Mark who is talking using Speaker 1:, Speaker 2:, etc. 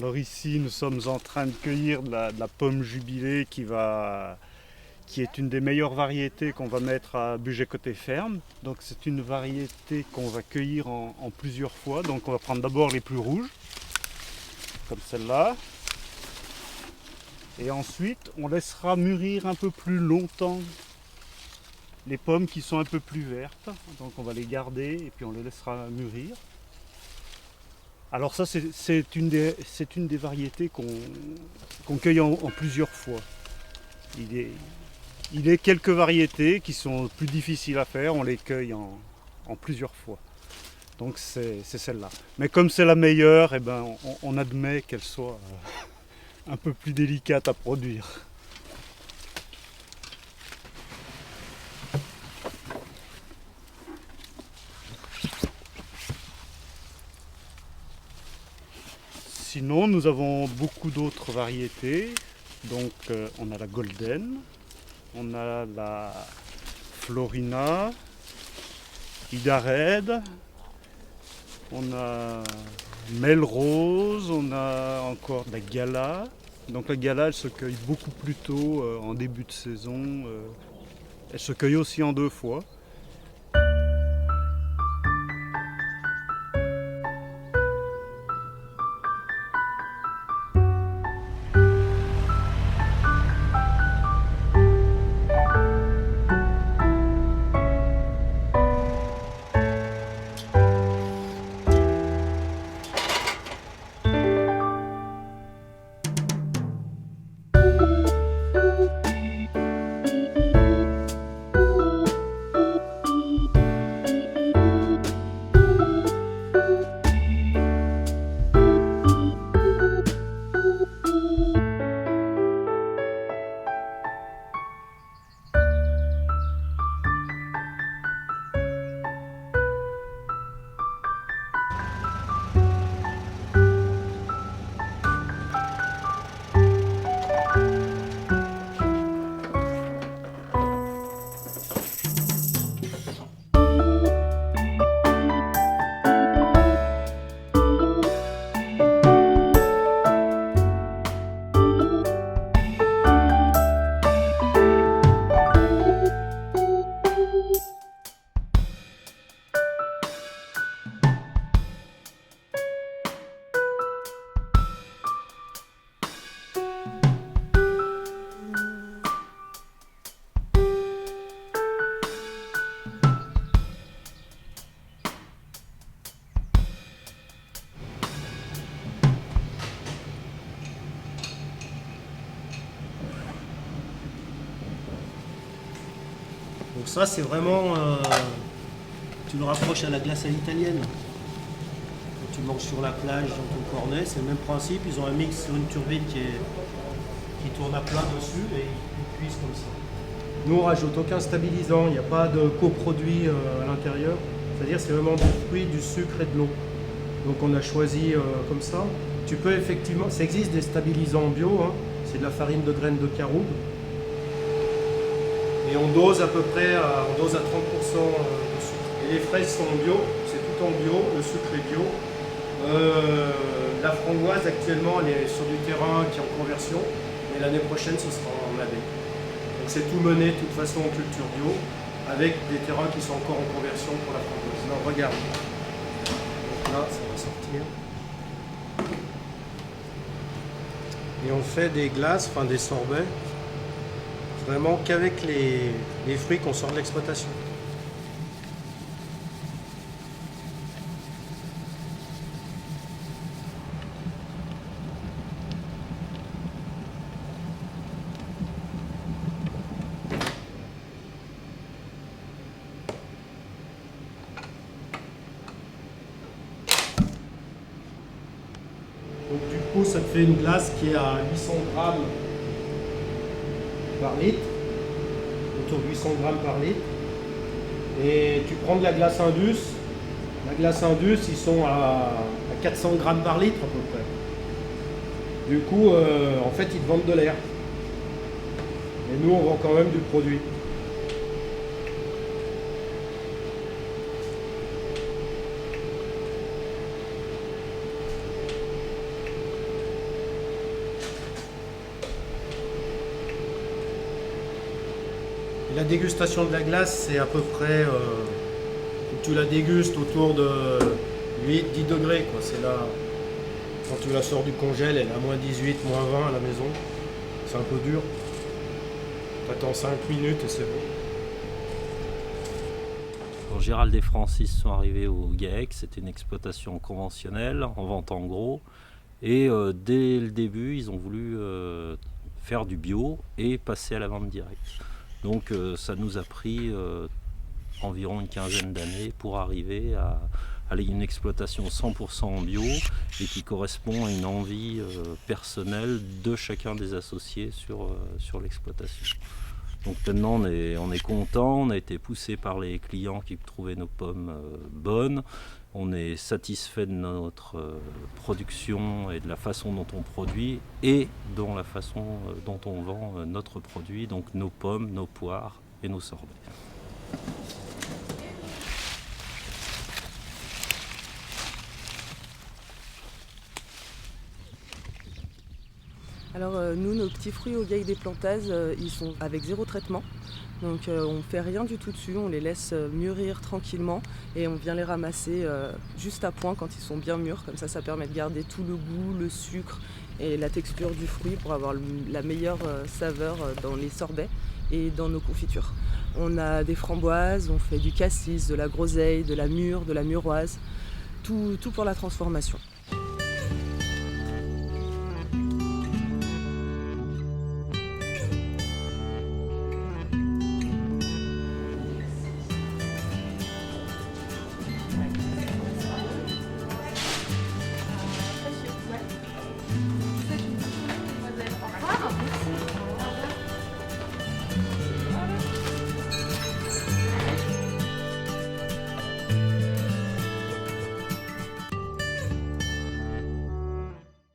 Speaker 1: Alors ici, nous sommes en train de cueillir de la pomme jubilée qui est une des meilleures variétés qu'on va mettre à Bugey côté ferme. Donc c'est une variété qu'on va cueillir en plusieurs fois. Donc on va prendre d'abord les plus rouges, comme celle-là. Et ensuite, on laissera mûrir un peu plus longtemps les pommes qui sont un peu plus vertes. Donc on va les garder et puis on les laissera mûrir. Alors ça, c'est une des variétés qu'on cueille en plusieurs fois. Il est quelques variétés qui sont plus difficiles à faire, on les cueille en plusieurs fois. Donc c'est celle-là. Mais comme c'est la meilleure, eh ben, on admet qu'elle soit un peu plus délicate à produire. Sinon, nous avons beaucoup d'autres variétés. Donc on a la Golden, on a la Florina, Ida Red, on a Melrose, on a encore de la Gala. Donc la Gala, elle se cueille beaucoup plus tôt en début de saison. Elle se cueille aussi en 2 fois.
Speaker 2: Donc ça c'est vraiment, tu le rapproches à la glace à l'italienne. Quand tu manges sur la plage dans ton cornet, c'est le même principe, ils ont un mix sur une turbine qui tourne à plat dessus et ils cuisent comme ça. Nous on rajoute aucun stabilisant, il n'y a pas de coproduit à l'intérieur, c'est-à-dire c'est vraiment du fruit, du sucre et de l'eau. Donc on a choisi comme ça. Tu peux effectivement, ça existe des stabilisants bio, hein. C'est de la farine de graines de caroube. Et on dose à peu près on dose à 30% de sucre. Et les fraises sont bio, c'est tout en bio, le sucre est bio. La framboise actuellement elle est sur du terrain qui est en conversion, mais l'année prochaine ce sera en AD. Donc c'est tout mené de toute façon en culture bio, avec des terrains qui sont encore en conversion pour la framboise. Alors regarde, donc là ça va sortir. Et on fait des glaces, enfin des sorbets, vraiment qu'avec les fruits qu'on sort de l'exploitation. Donc du coup ça te fait une glace qui est à 800 grammes par litre, autour de 800 grammes par litre. Et tu prends de la glace Indus, ils sont à 400 grammes par litre à peu près. Du coup, en fait, ils te vendent de l'air. Et nous, on vend quand même du produit. La dégustation de la glace, c'est à peu près, tu la dégustes autour de 8-10 degrés, quoi. C'est là, quand tu la sors du congèle, elle est à moins 18, moins 20 à la maison. C'est un peu dur. Tu attends 5 minutes et c'est bon.
Speaker 3: Quand Gérald et Francis sont arrivés au GAEC, c'était une exploitation conventionnelle, en vente en gros. Et dès le début, ils ont voulu faire du bio et passer à la vente directe. Donc ça nous a pris environ une quinzaine d'années pour arriver à une exploitation 100% en bio et qui correspond à une envie personnelle de chacun des associés sur l'exploitation. Donc maintenant on est content, on a été poussé par les clients qui trouvaient nos pommes bonnes, on est satisfait de notre production et de la façon dont on produit et de la façon dont on vend notre produit, donc nos pommes, nos poires et nos sorbets.
Speaker 4: Alors nous, nos petits fruits au GAEC des Plantazes, ils sont avec 0 traitement. Donc on ne fait rien du tout dessus, on les laisse mûrir tranquillement et on vient les ramasser juste à point quand ils sont bien mûrs. Comme ça permet de garder tout le goût, le sucre et la texture du fruit pour avoir la meilleure saveur dans les sorbets et dans nos confitures. On a des framboises, on fait du cassis, de la groseille, de la mûre, de la muroise, tout pour la transformation.